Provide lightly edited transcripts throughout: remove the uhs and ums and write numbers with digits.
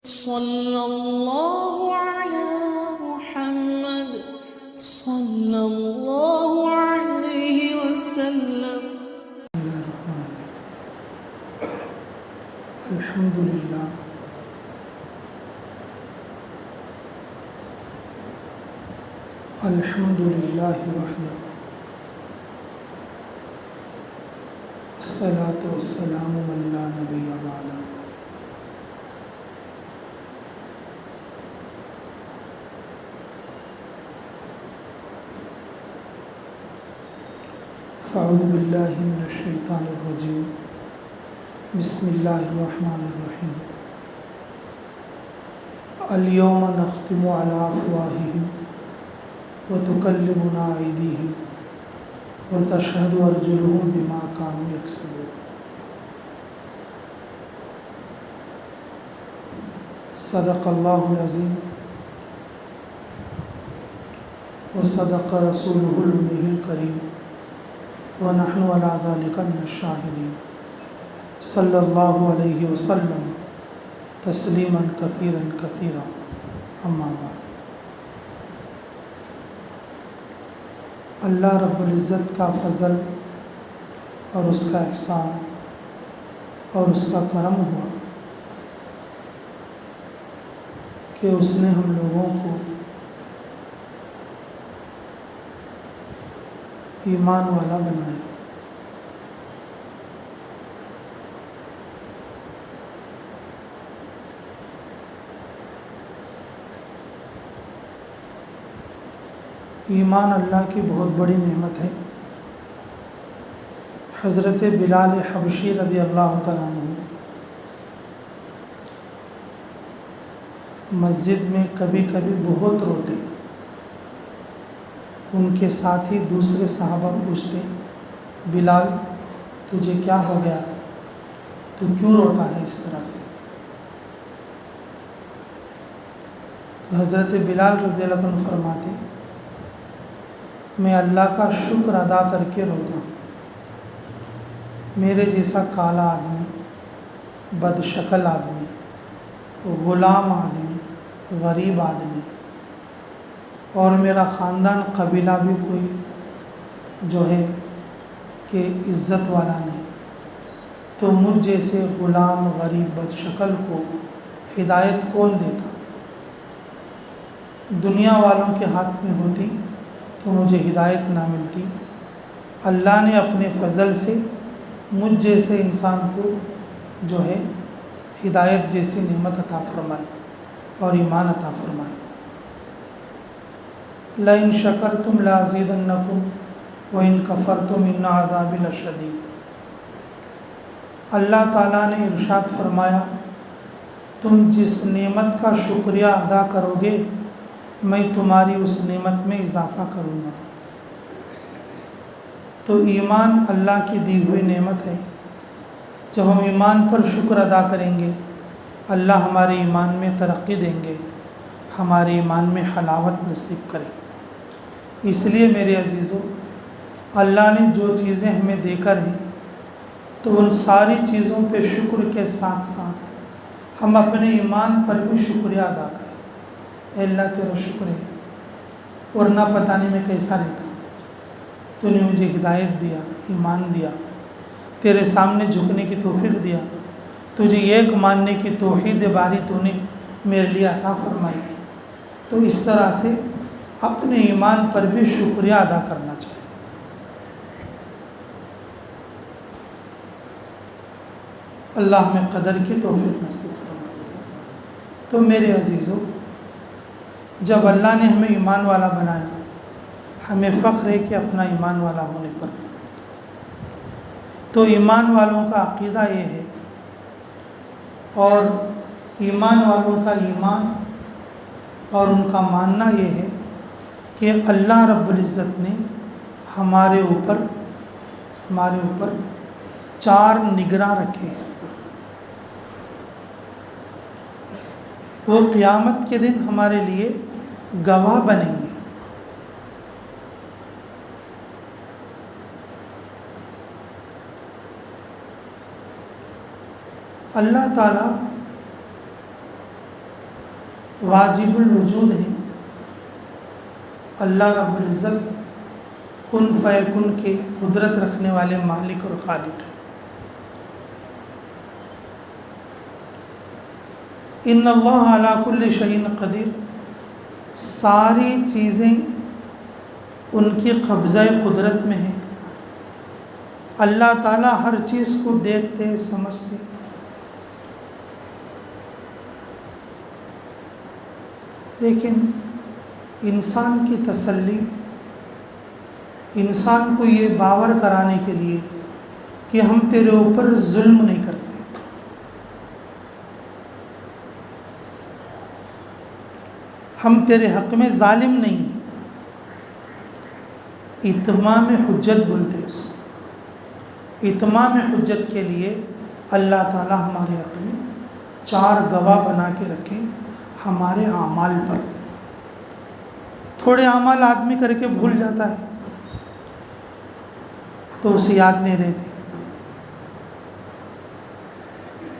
صلى الله على محمد صلى الله عليه وسلم. الحمد لله الحمد لله وحده الصلاة والسلام من لا نبي بعده. فاعوذ بالله من الشیطان الرجیم. بسم اللہ الرحمن الرحیم. اليوم نختم على افواہہم وتکلمنا ایدیہم وتشہد ارجلہم بما كانوا یکسبون. صدق اللہ العظیم وصدق رسولہ الامی الکریم ونحن علی ذلک من الشاہدین. صلی اللہ علیہ وسلم تسلیما کثیرا کثیرا. اما بعد. اللہ رب العزت کا فضل اور اس کا احسان اور اس کا کرم ہوا کہ اس نے ہم لوگوں کو ایمان والا بنایا. ایمان اللہ کی بہت بڑی نعمت ہے. حضرت بلال حبشی رضی اللہ تعالیٰ عنہ مسجد میں کبھی کبھی بہت روتے. ان کے ساتھی دوسرے صحابہ پوچھتے، بلال تجھے کیا ہو گیا، تو کیوں روتا ہے اس طرح سے؟ تو حضرت بلال رضی اللہ عنہ فرماتے، میں اللہ کا شکر ادا کر کے روتا ہوں. میرے جیسا کالا آدمی، بد شکل آدمی، غلام آدمی، غریب آدمی اور میرا خاندان قبیلہ بھی کوئی جو ہے کہ عزت والا نہیں، تو مجھ جیسے غلام غریب بد شکل کو ہدایت کون دیتا؟ دنیا والوں کے ہاتھ میں ہوتی تو مجھے ہدایت نہ ملتی. اللہ نے اپنے فضل سے مجھ جیسے انسان کو جو ہے ہدایت جیسی نعمت عطا فرمائی اور ایمان عطا فرمائی. لَإِن شَكَرْتُمْ لَأَزِيدَنَّكُمْ وَإِن كَفَرْتُمْ إِنَّ عَذَابِي لَشَدِيدٌ. اللہ تعالیٰ نے ارشاد فرمایا، تم جس نعمت کا شکریہ ادا کرو گے میں تمہاری اس نعمت میں اضافہ کروں گا. تو ایمان اللہ کی دی ہوئی نعمت ہے. جب ہم ایمان پر شکر ادا کریں گے اللہ ہمارے ایمان میں ترقی دیں گے، ہمارے ایمان میں حلاوت نصیب کریں گے. اس لیے میرے عزیزو، اللہ نے جو چیزیں ہمیں دے کر ہیں تو ان ساری چیزوں پہ شکر کے ساتھ ساتھ ہم اپنے ایمان پر بھی شکریہ ادا کریں. اے اللہ تیرا شکر ہے، ورنہ پتہ نہیں میں کیسا رہتا. تو نے مجھے ہدایت دیا، ایمان دیا، تیرے سامنے جھکنے کی توفیق دیا، تجھے ایک ماننے کی توحید باری تو نے میرے لیے عطا فرمائی. تو اس طرح سے اپنے ایمان پر بھی شکریہ ادا کرنا چاہیے. اللہ ہمیں قدر کی توفیق نصیب فرمائے. تو میرے عزیزو، جب اللہ نے ہمیں ایمان والا بنایا، ہمیں فخر ہے کہ اپنا ایمان والا ہونے پر. تو ایمان والوں کا عقیدہ یہ ہے اور ایمان والوں کا ایمان اور ان کا ماننا یہ ہے کہ اللہ رب العزت نے ہمارے اوپر 4 نگراں رکھے ہیں. وہ قیامت کے دن ہمارے لیے گواہ بنیں گے. اللہ تعالیٰ واجب الوجود ہیں، اللہ رب العزت کن فیکن کے قدرت رکھنے والے مالک اور خالق ہیں۔ ان اللہ علی کل شیء قدیر، ساری چیزیں ان کی قبضہ قدرت میں ہیں، اللہ تعالیٰ ہر چیز کو دیکھتے سمجھتے۔ لیکن انسان کی تسلی، انسان کو یہ باور کرانے کے لیے کہ ہم تیرے اوپر ظلم نہیں کرتے، ہم تیرے حق میں ظالم نہیں، اتمام حجت بولتے ہیں اس کو۔ اتمام حجت کے لیے اللہ تعالیٰ ہمارے حق میں 4 گواہ بنا کے رکھے ہمارے اعمال پر۔ تھوڑے اعمال آدمی کر کے بھول جاتا ہے تو اسے یاد نہیں رہتے،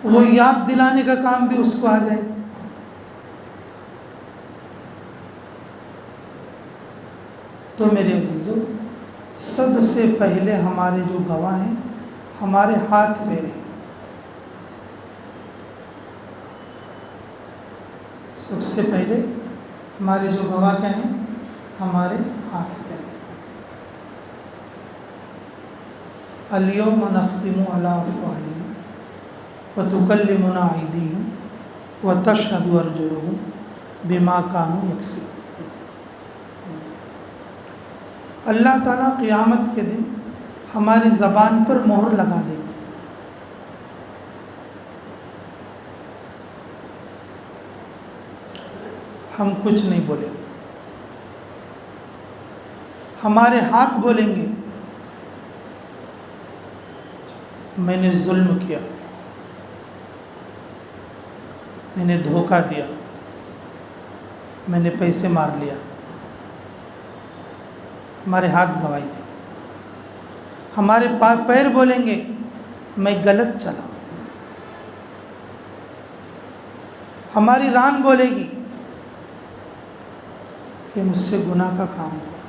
وہ یاد دلانے کا کام بھی اس کو آ جائے۔ تو میرے عزیزو، سب سے پہلے ہمارے جو گواہ ہیں ہمارے ہاتھ پیر ہیں۔ سب سے پہلے ہمارے جو گواہ کیا ہیں؟ ہمارے ہاتھ پیر۔ الیوم نختم علی افواہہم وتکلمنا ایدیہم وتشہد ارجلہم بما کانوا یکسبون۔ اللہ تعالیٰ قیامت کے دن ہماری زبان پر مہر لگا دے گا۔ ہم کچھ نہیں بولیں گے، ہمارے ہاتھ بولیں گے میں نے ظلم کیا، میں نے دھوکہ دیا، میں نے پیسے مار لیا۔ ہمارے ہاتھ گواہی دیں۔ ہمارے پیر بولیں گے میں غلط چلا۔ ہماری ران بولے گی کہ مجھ سے گناہ کا کام ہوا۔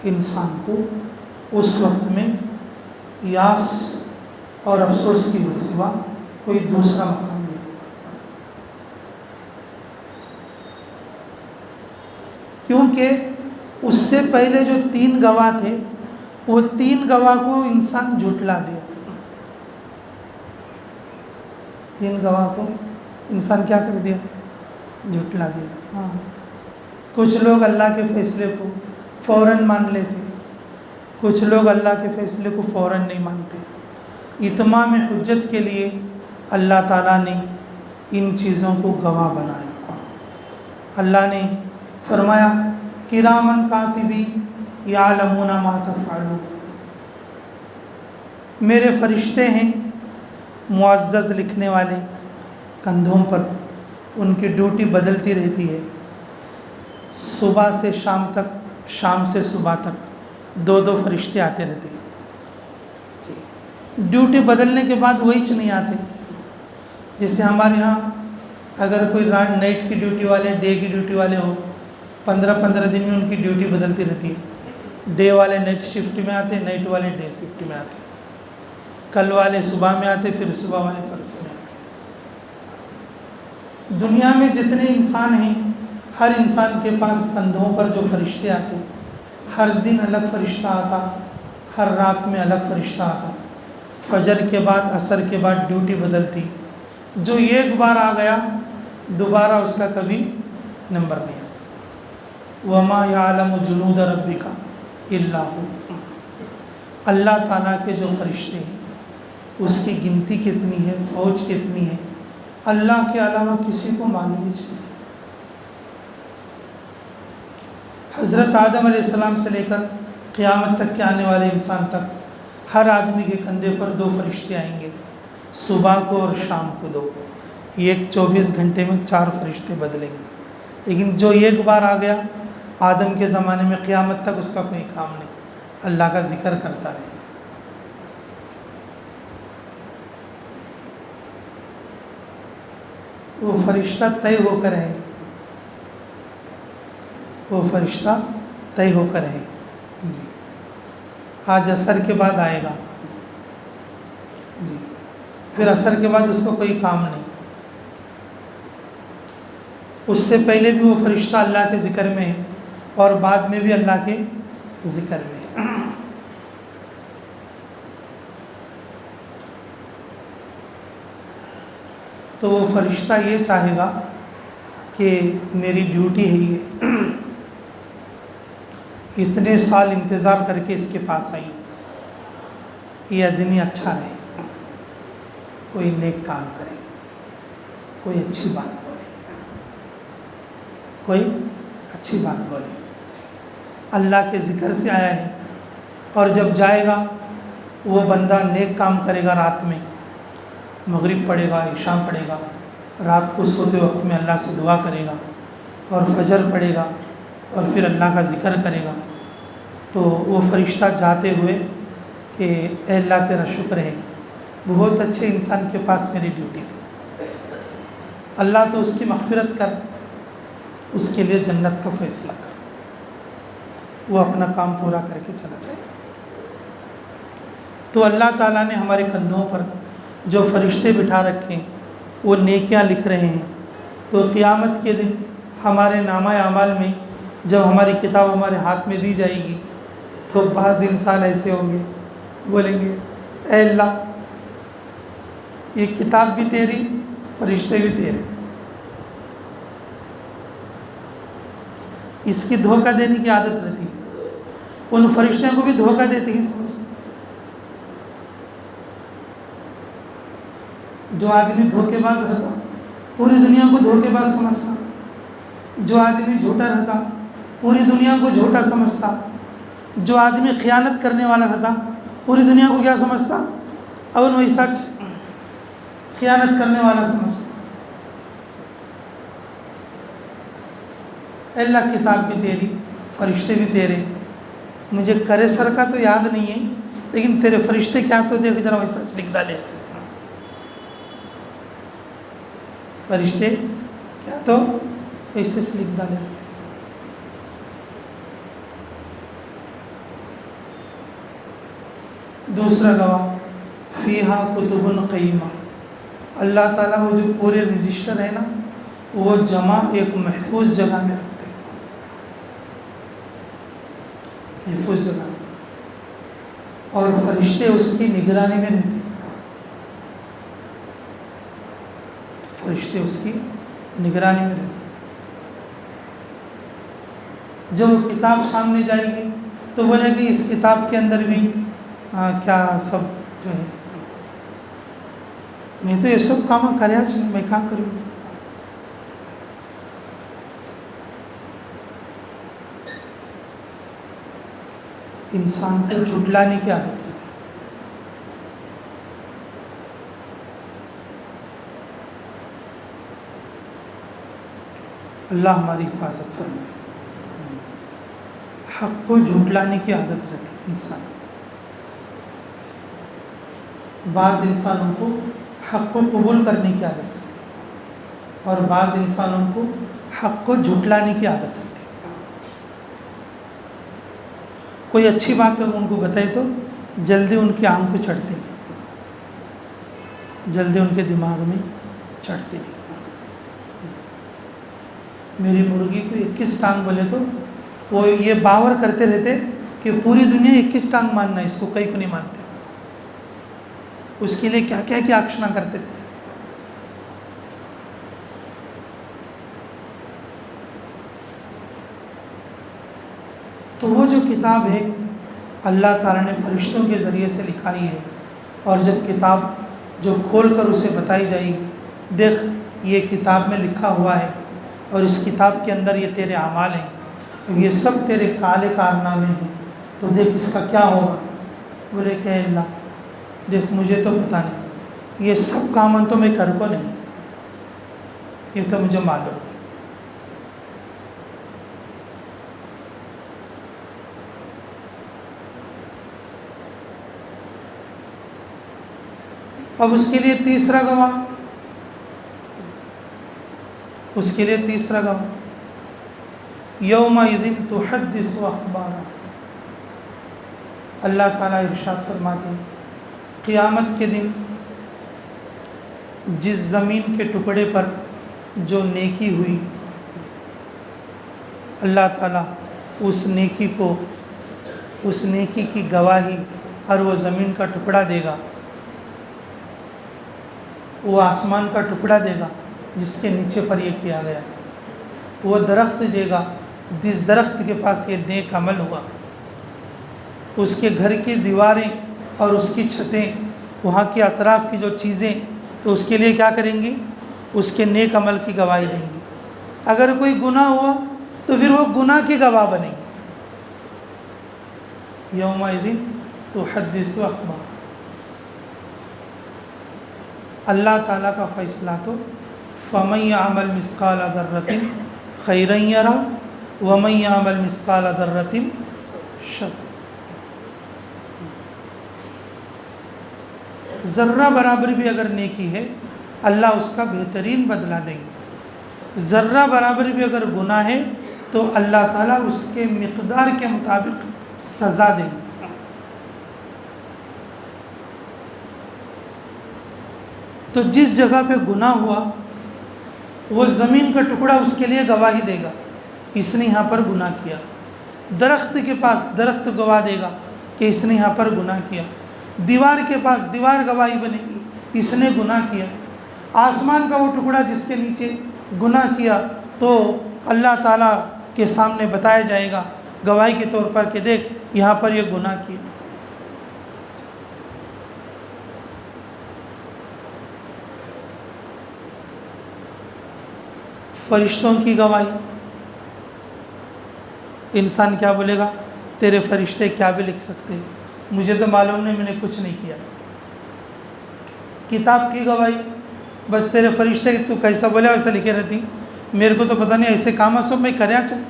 انسان کو اس وقت میں یاس اور افسوس کی سوا کوئی دوسرا مقام نہیں۔ کیونکہ اس سے پہلے جو 3 گواہ تھے وہ 3 گواہ کو انسان جھٹلا دیا۔ 3 گواہ کو انسان کیا کر دیا؟ جھٹلا دیا۔ ہاں، کچھ لوگ اللہ کے فیصلے کو فوراً مان لیتے، کچھ لوگ اللہ کے فیصلے کو فوراً نہیں مانتے۔ اتمام حجت کے لیے اللہ تعالیٰ نے ان چیزوں کو گواہ بنایا۔ اللہ نے فرمایا کرامن کاتبین یعلمون ما تفعلون، میرے فرشتے ہیں معزز لکھنے والے، کندھوں پر ان کی ڈیوٹی بدلتی رہتی ہے، صبح سے شام تک، شام سے صبح تک 2 فرشتے آتے رہتے ہیں۔ ڈیوٹی بدلنے کے بعد وہی نہیں آتے۔ جیسے ہمارے ہاں اگر کوئی نائٹ کی ڈیوٹی والے، ڈے کی ڈیوٹی والے ہو، 15 دن میں ان کی ڈیوٹی بدلتی رہتی ہے۔ ڈے والے نائٹ شفٹ میں آتے، نائٹ والے ڈے شفٹ میں آتے، کل والے صبح میں آتے، پھر صبح والے پرسوں میں آتے۔ دنیا میں جتنے انسان ہیں ہر انسان کے پاس کندھوں پر جو فرشتے آتے، ہر دن الگ فرشتہ آتا، ہر رات میں الگ فرشتہ آتا، فجر کے بعد عصر کے بعد ڈیوٹی بدلتی۔ جو ایک بار آ گیا دوبارہ اس کا کبھی نمبر نہیں آتا۔ وما یعلم جنود ربک الا هو، اللہ تعالیٰ کے جو فرشتے ہیں اس کی گنتی کتنی ہے، فوج کتنی ہے، اللہ کے علاوہ کسی کو معلوم نہیں۔ حضرت آدم علیہ السلام سے لے کر قیامت تک کے آنے والے انسان تک ہر آدمی کے کندھے پر 2 فرشتے آئیں گے، صبح کو اور شام کو 2۔ ایک 24 گھنٹے میں 4 فرشتے بدلیں گے۔ لیکن جو ایک بار آ گیا آدم کے زمانے میں، قیامت تک اس کا کوئی کام نہیں، اللہ کا ذکر کرتا رہے۔ وہ فرشتہ طے ہو کر ہے، وہ فرشتہ طے ہو کر ہے جی، آج عصر کے بعد آئے گا جی، پھر عصر کے بعد اس کو کوئی کام نہیں، اس سے پہلے بھی وہ فرشتہ اللہ کے ذکر میں ہے اور بعد میں بھی اللہ کے ذکر میں ہے۔ تو وہ فرشتہ یہ چاہے گا کہ میری ڈیوٹی ہے اتنے سال انتظار کر کے اس کے پاس آئی، یہ آدمی اچھا رہے، کوئی نیک کام کرے، کوئی اچھی بات بولے، کوئی اچھی بات بولے، اللہ کے ذکر سے آیا ہے، اور جب جائے گا وہ بندہ نیک کام کرے گا، رات میں مغرب پڑھے گا، عشاء پڑھے گا، رات کو سوتے وقت میں اللہ سے دعا کرے گا، اور فجر پڑھے گا، اور پھر اللہ کا ذکر کرے گا، تو وہ فرشتہ جاتے ہوئے کہ اے اللہ تیرا شکر ہے، بہت اچھے انسان کے پاس میری ڈیوٹی تھی، اللہ تو اس کی مغفرت کر، اس کے لیے جنت کا فیصلہ کر، وہ اپنا کام پورا کر کے چلا جائے۔ تو اللہ تعالیٰ نے ہمارے کندھوں پر جو فرشتے بٹھا رکھے ہیں وہ نیکیاں لکھ رہے ہیں، تو قیامت کے دن ہمارے نامہ اعمال میں جب ہماری کتاب ہمارے ہاتھ میں دی جائے گی تو بعض انسان ایسے ہوں گے، بولیں گے اے اللہ یہ کتاب بھی تیری، فرشتے بھی تیرے، اس کی دھوکہ دینے کی عادت رہتی ہے، ان فرشتوں کو بھی دھوکہ دیتے ہیں۔ جو آدمی دھوکے باز رہتا پوری دنیا کو دھوکے باز سمجھتا، جو آدمی جھوٹا رہتا پوری دنیا کو جھوٹا سمجھتا، جو آدمی خیانت کرنے والا رہتا پوری دنیا کو کیا سمجھتا، اور وہی سچ خیانت کرنے والا سمجھتا۔ اللہ کتاب بھی تیری، فرشتے بھی تیرے، مجھے کرے سر کا تو یاد نہیں ہے، لیکن تیرے فرشتے کیا تو دیکھ ذرا وہی سچ لکھ ڈالے، فرشتے کیا تو وہی سچ لکھ ڈالے۔ دوسرا گواہ فیہا کتب قیمہ، اللہ تعالیٰ وہ جو پورے رجسٹر ہے نا وہ جمع ایک محفوظ جگہ میں رکھتے ہیں، محفوظ جگہ میں، اور فرشتے اس کی نگرانی میں رہتے ہیں، فرشتے اس کی نگرانی میں رہتے ہیں۔ جب وہ کتاب سامنے جائے گی تو بولے کہ اس کتاب کے اندر بھی کیا سب جو ہے، میں تو یہ سب کام کریا چاہیے، میں کہاں کروں، انسان کو جھٹلانے کی عادت ہے۔ اللہ ہماری حفاظت فرمائے۔ حق کو جھٹلانے کی عادت رہتی ہے انسان، بعض انسانوں کو حق کو قبول کرنے کی عادت رہتی ہے، اور بعض انسانوں کو حق کو جھٹلانے کی عادت رہتی ہے۔ کوئی اچھی بات اگر ان کو بتائے تو جلدی ان کی آنکھ کو چڑھتی نہیں، جلدی ان کے دماغ میں چڑھتی نہیں۔ میری مرغی کو 21 ٹانگ بولے تو وہ یہ باور کرتے رہتے کہ پوری دنیا 21 ٹانگ ماننا ہے، اس کو کئی کو نہیں مانتے، اس کے لیے کیا کیا ایکشن کرتے رہتے۔ تو وہ جو کتاب ہے اللہ تعالیٰ نے فرشتوں کے ذریعے سے لکھائی ہے، اور جب کتاب جو کھول کر اسے بتائی جائے گی، دیکھ یہ کتاب میں لکھا ہوا ہے، اور اس کتاب کے اندر یہ تیرے اعمال ہیں، یہ سب تیرے کالے کارنامے ہیں، تو دیکھ اس کا کیا ہوگا۔ بولے کہ اللہ دیکھ مجھے تو پتہ نہیں، یہ سب کام تو میں کر کو نہیں، یہ تو مجھے معلوم ہے۔ اب اس کے لیے تیسرا گواہ اس کے لیے تیسرا گواہ یومئذ تحدث اخبارا، اللہ تعالیٰ ارشاد فرماتے ہیں قیامت کے دن جس زمین کے ٹکڑے پر جو نیکی ہوئی، اللہ تعالیٰ اس نیکی کو، اس نیکی کی گواہی اور وہ زمین کا ٹکڑا دے گا، وہ آسمان کا ٹکڑا دے گا جس کے نیچے پر یہ کیا گیا، وہ درخت دے گا جس درخت کے پاس یہ نیک عمل ہوا، اس کے گھر کی دیواریں اور اس کی چھتیں، وہاں کے اطراف کی جو چیزیں، تو اس کے لیے کیا کریں گی؟ اس کے نیک عمل کی گواہی دیں گی۔ اگر کوئی گناہ ہوا تو پھر وہ گناہ کی گواہ بنے گی۔ یومئذ تحدث اخبار، اللہ تعالیٰ کا فیصلہ تو فَمَن يَعْمَلْ مِثْقَالَ ذَرَّةٍ خَيْرًا يَرَهُ وَمَن يَعْمَلْ مِثْقَالَ ذَرَّةٍ شَرًّا، ذرہ برابر بھی اگر نیکی ہے اللہ اس کا بہترین بدلہ دیں گے، ذرہ برابر بھی اگر گناہ ہے تو اللہ تعالیٰ اس کے مقدار کے مطابق سزا دیں گے۔ تو جس جگہ پہ گناہ ہوا وہ زمین کا ٹکڑا اس کے لیے گواہی دے گا، اس نے یہاں پر گناہ کیا۔ درخت کے پاس درخت گواہ دے گا کہ اس نے یہاں پر گناہ کیا۔ دیوار کے پاس دیوار گواہی بنے گی، اس نے گناہ کیا۔ آسمان کا وہ ٹکڑا جس کے نیچے گناہ کیا تو اللہ تعالیٰ کے سامنے بتایا جائے گا گواہی کے طور پر کہ دیکھ یہاں پر یہ گناہ کیا۔ فرشتوں کی گواہی، انسان کیا بولے گا؟ تیرے فرشتے کیا بھی لکھ سکتے ہیں، مجھے تو معلوم نہیں، میں نے کچھ نہیں کیا۔ کتاب کی گواہی، بس تیرے فرشتے تو کیسا بولے ویسا لکھے رہتی، میرے کو تو پتہ نہیں ایسے کام سب میں کریا چاہیے،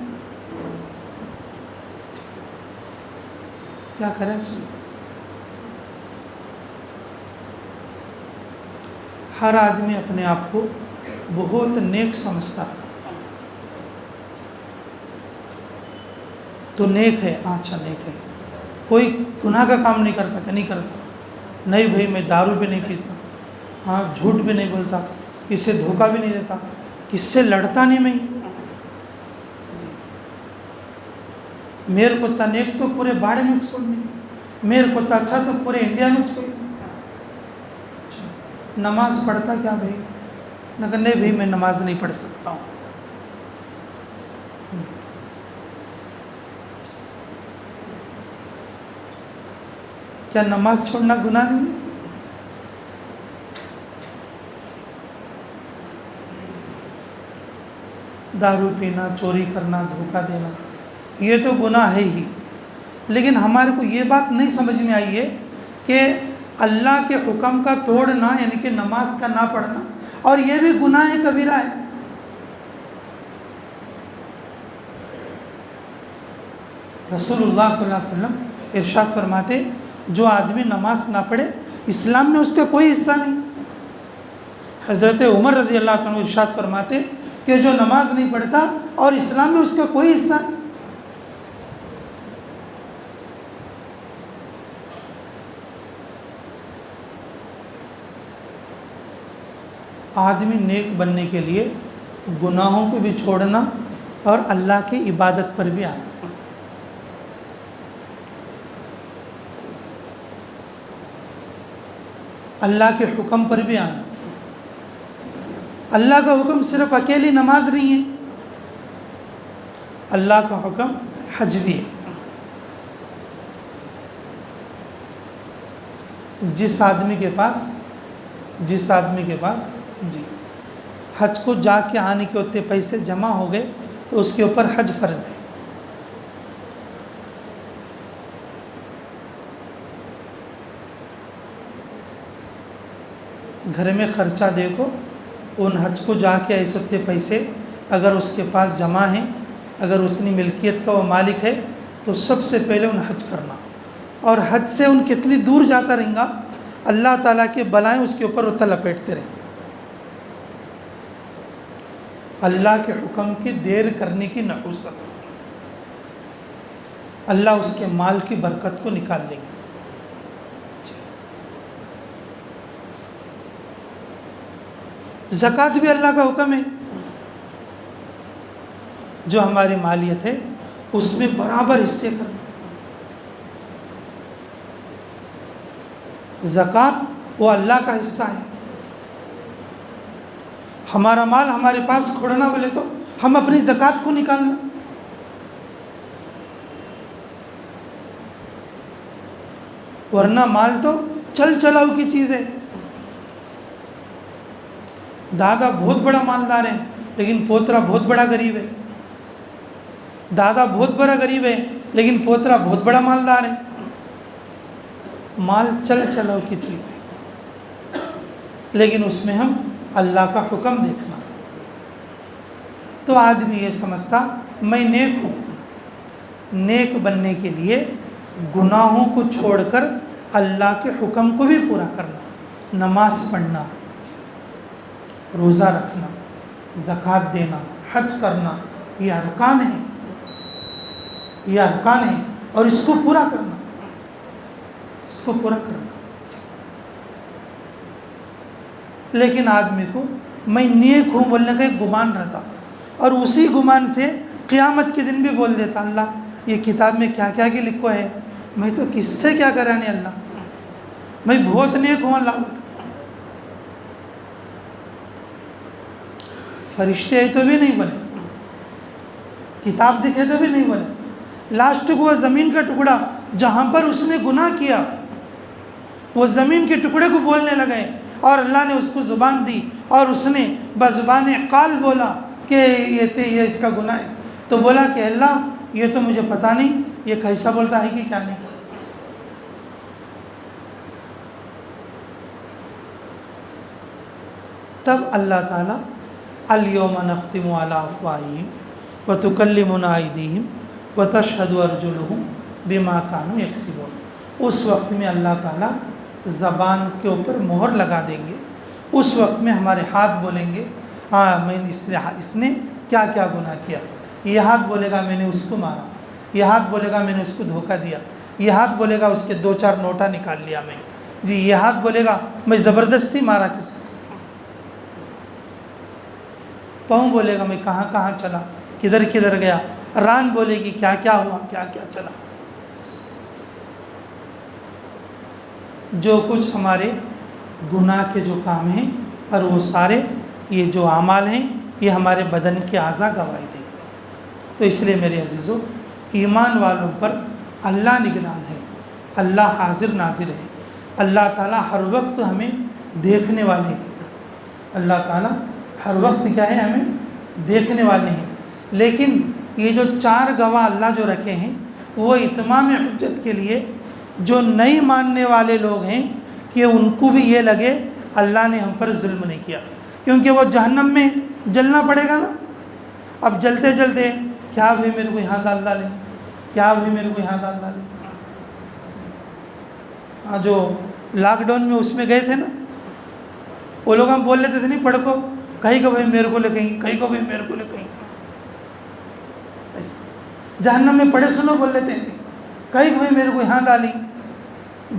کیا کریا چاہیے۔ ہر آدمی اپنے آپ کو بہت نیک سمجھتا ہے، تو نیک ہے، اچھا نیک ہے، کوئی گناہ کا کام نہیں کرتا کہ نہیں کرتا، نہیں بھائی میں دارو بھی نہیں پیتا، ہاں جھوٹ بھی نہیں بولتا، کس سے دھوکہ بھی نہیں دیتا، کس سے لڑتا نہیں میں، میرے کو تا نیک تو پورے باڑے میں چھوڑنی، میرے کو تا اچھا تو پورے انڈیا میں چھوڑنی۔ نماز پڑھتا کیا بھائی؟ نہ کہ نہیں بھائی میں نماز نہیں پڑھ سکتا ہوں۔ کیا نماز چھوڑنا گناہ نہیں ہے؟ دارو پینا، چوری کرنا، دھوکہ دینا، یہ تو گناہ ہے ہی، لیکن ہمارے کو یہ بات نہیں سمجھ میں آئی ہے کہ اللہ کے حکم کا توڑنا یعنی کہ نماز کا نہ پڑھنا، اور یہ بھی گناہ کبیرہ ہے۔ رسول اللہ صلی اللہ علیہ وسلم ارشاد فرماتے جو آدمی نماز نہ پڑھے اسلام میں اس کا کوئی حصہ نہیں۔ حضرت عمر رضی اللہ عنہ ارشاد فرماتے کہ جو نماز نہیں پڑھتا اور اسلام میں اس کا کوئی حصہ نہیں۔ آدمی نیک بننے کے لیے گناہوں کو بھی چھوڑنا اور اللہ کی عبادت پر بھی آنا۔ اللہ کے حکم پر بھی آنا۔ اللہ کا حکم صرف اکیلی نماز نہیں ہے، اللہ کا حکم حج بھی ہے۔ جس آدمی کے پاس جی حج کو جا کے آنے کے اتنے پیسے جمع ہو گئے تو اس کے اوپر حج فرض ہے۔ گھر میں خرچہ دیکھو، ان حج کو جا کے ایسے اتنے پیسے اگر اس کے پاس جمع ہیں، اگر اتنی ملکیت کا وہ مالک ہے تو سب سے پہلے ان حج کرنا، اور حج سے ان کتنی دور جاتا رہیں گا اللہ تعالیٰ کے بلائیں اس کے اوپر اتنا لپیٹتے رہیں۔ اللہ کے حکم کی دیر کرنے کی نحوست، اللہ اس کے مال کی برکت کو نکال لیں گے۔ زکوٰۃ بھی اللہ کا حکم ہے، جو ہماری مالیت ہے اس میں برابر حصے کرنا۔ زکوٰۃ وہ اللہ کا حصہ ہے۔ ہمارا مال ہمارے پاس کھوڑنا بولے تو ہم اپنی زکوٰۃ کو نکالنا، ورنہ مال تو چل چلاؤ کی چیز ہے۔ دادا بہت بڑا مالدار ہے لیکن پوترا بہت بڑا غریب ہے، دادا بہت بڑا غریب ہے لیکن پوترا بہت بڑا مالدار ہے۔ مال چل چلاؤ کی چیز ہے، لیکن اس میں ہم اللہ کا حکم دیکھنا۔ تو آدمی یہ سمجھتا میں نیک ہوں، نیک بننے کے لیے گناہوں کو چھوڑ کر اللہ کے حکم کو بھی پورا کرنا، نماز پڑھنا، روزہ رکھنا، زکوٰۃ دینا، حج کرنا، یہ ارکان ہیں، یہ ارکان ہیں، اور اس کو پورا کرنا، اس کو پورا کرنا۔ لیکن آدمی کو میں نیک ہوں بولنے کا ایک گمان رہتا، اور اسی گمان سے قیامت کے دن بھی بول دیتا اللہ یہ کتاب میں کیا کیا کہ لکھو ہے، میں تو کس سے کیا کرانے اللہ، میں بہت نیک ہوں اللہ۔ فرشتے آئے تو بھی نہیں بولے، کتاب دکھے تو بھی نہیں بولے، لاسٹ کو وہ زمین کا ٹکڑا جہاں پر اس نے گناہ کیا وہ زمین کے ٹکڑے کو بولنے لگے، اور اللہ نے اس کو زبان دی اور اس نے بزبان قال بولا کہ یہ اس کا گناہ ہے، تو بولا کہ اللہ یہ تو مجھے پتہ نہیں یہ کیسا بولتا ہے کہ کیا نہیں۔ تب اللہ تعالیٰ الیوم نختم علی افواہہم وتکلمنا ایدیہم وتشہد ارجلہم بما کانوا یکسبون، اس وقت میں اللہ تعالیٰ زبان کے اوپر مہر لگا دیں گے، اس وقت میں ہمارے ہاتھ بولیں گے ہاں میں نے اس نے کیا کیا گناہ کیا، یہ ہاتھ بولے گا میں نے اس کو مارا، یہ ہاتھ بولے گا میں نے اس کو دھوکہ دیا، یہ ہاتھ بولے گا اس کے 2-4 نوٹا نکال لیا میں، جی یہ ہاتھ بولے گا میں زبردستی مارا کس کو، پاؤں بولے گا میں کہاں کہاں چلا، کدھر کدھر گیا، ران بولے گی کیا کیا ہوا، کیا کیا چلا۔ جو کچھ ہمارے گناہ کے جو کام ہیں اور وہ سارے یہ جو اعمال ہیں یہ ہمارے بدن کے اعضاء گواہی دیں گے۔ تو اس لیے میرے عزیزو ایمان والوں پر اللہ نگران ہے، اللہ حاضر ناظر ہے، اللہ تعالیٰ ہر وقت ہمیں دیکھنے والے ہیں، اللہ تعالیٰ ہر وقت کیا ہے ہمیں دیکھنے والے ہیں۔ لیکن یہ جو 4 گواہ اللہ جو رکھے ہیں وہ اتمام حجت کے لیے جو نہیں ماننے والے لوگ ہیں کہ ان کو بھی یہ لگے اللہ نے ہم پر ظلم نہیں کیا، کیونکہ وہ جہنم میں جلنا پڑے گا نا۔ اب جلتے جلتے کیا بھی میرے کو یہاں ڈال ڈالیں، کیا بھی میرے کو یہاں ڈال ڈالیں۔ جو لاک ڈاؤن میں اس میں گئے تھے نا، وہ لوگ ہم بول لیتے تھے نہیں پڑھ کو کہیں کو بھائی میرے کو لے کہیں، کہیں کو بھائی میرے کو لے کہیں، جہنم میں پڑھے سنو بول لیتے تھے، کہیں کو بھائی میرے کو یہاں ڈالی۔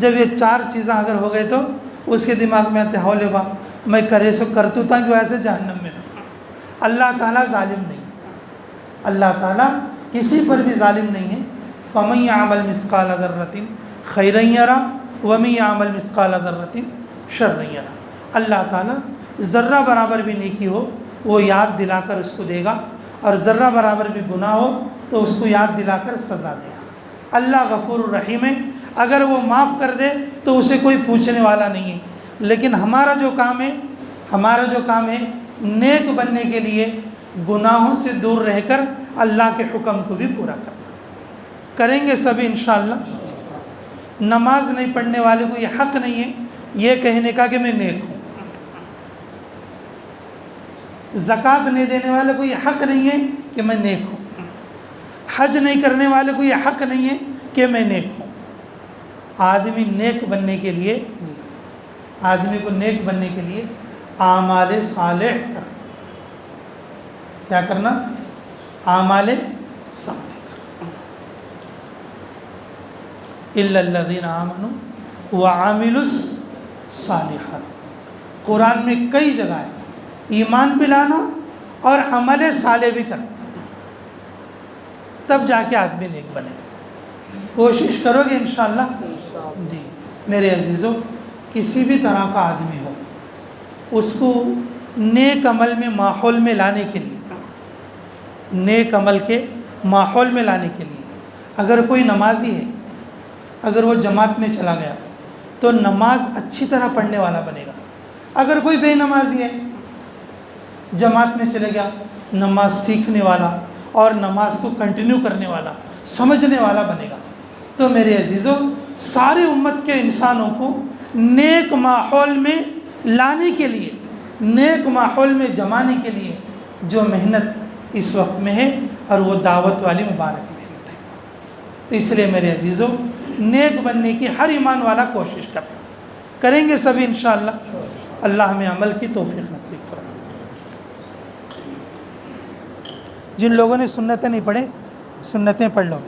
جب یہ 4 چیزیں اگر ہو گئے تو اس کے دماغ میں آتے ہو لے با میں کرے سو کرتو تھا کہ ایسے جہنم میں۔ اللہ تعالیٰ ظالم نہیں، اللہ تعالیٰ کسی پر بھی ظالم نہیں ہے۔ فَمَن يَعْمَلْ مِثْقَالَ ذَرَّةٍ خَيْرًا يَرَهُ وَمَن يَعْمَلْ مِثْقَالَ ذَرَّةٍ شَرًّا يَرَهُ۔ اللہ تعالیٰ ذرہ برابر بھی نیکی ہو وہ یاد دلا کر اس کو دے گا، اور ذرہ برابر بھی گناہ ہو تو اس کو یاد دلا کر سزا دے گا۔ اللہ غفور الرحیم ہے، اگر وہ معاف کر دے تو اسے کوئی پوچھنے والا نہیں ہے۔ لیکن ہمارا جو کام ہے نیک بننے کے لیے گناہوں سے دور رہ کر اللہ کے حکم کو بھی پورا کرنا۔ کریں گے سبھی انشاءاللہ۔ نماز نہیں پڑھنے والے کو یہ حق نہیں ہے یہ کہنے کا کہ میں نیک ہوں، زکوٰۃ نہیں دینے والے کو یہ حق نہیں ہے کہ میں نیک ہوں، حج نہیں کرنے والے کو یہ حق نہیں ہے کہ میں نیک ہوں۔ آدمی کو نیک بننے کے لیے اعمال صالح کر، کیا کرنا؟ اعمال صالح کرنا. الا الذین آمنوا وعملوا الصالحات. قرآن میں کئی جگہ ہے ایمان بھی لانا اور عمل صالح بھی کرنا، تب جا کے آدمی نیک بنے. کوشش کرو گے انشاءاللہ؟ جی میرے عزیزوں، کسی بھی طرح کا آدمی ہو، اس کو نیک عمل میں ماحول میں لانے کے لیے، نیک عمل کے ماحول میں لانے کے لیے، اگر کوئی نمازی ہے، اگر وہ جماعت میں چلا گیا تو نماز اچھی طرح پڑھنے والا بنے گا. اگر کوئی بے نمازی ہے، جماعت میں چلے گیا، نماز سیکھنے والا اور نماز کو کنٹینیو کرنے والا، سمجھنے والا بنے گا. تو میرے عزیزوں، ساری امت کے انسانوں کو نیک ماحول میں لانے کے لیے، نیک ماحول میں جمانے کے لیے جو محنت اس وقت میں ہے، اور وہ دعوت والی مبارک محنت ہے. تو اس لیے میرے عزیزوں، نیک بننے کی ہر ایمان والا کوشش کریں گے سبھی انشاءاللہ. اللہ ہمیں عمل کی توفیق نصیب فرمائے. جن لوگوں نے سنتیں نہیں پڑھیں، سنتیں پڑھ لو.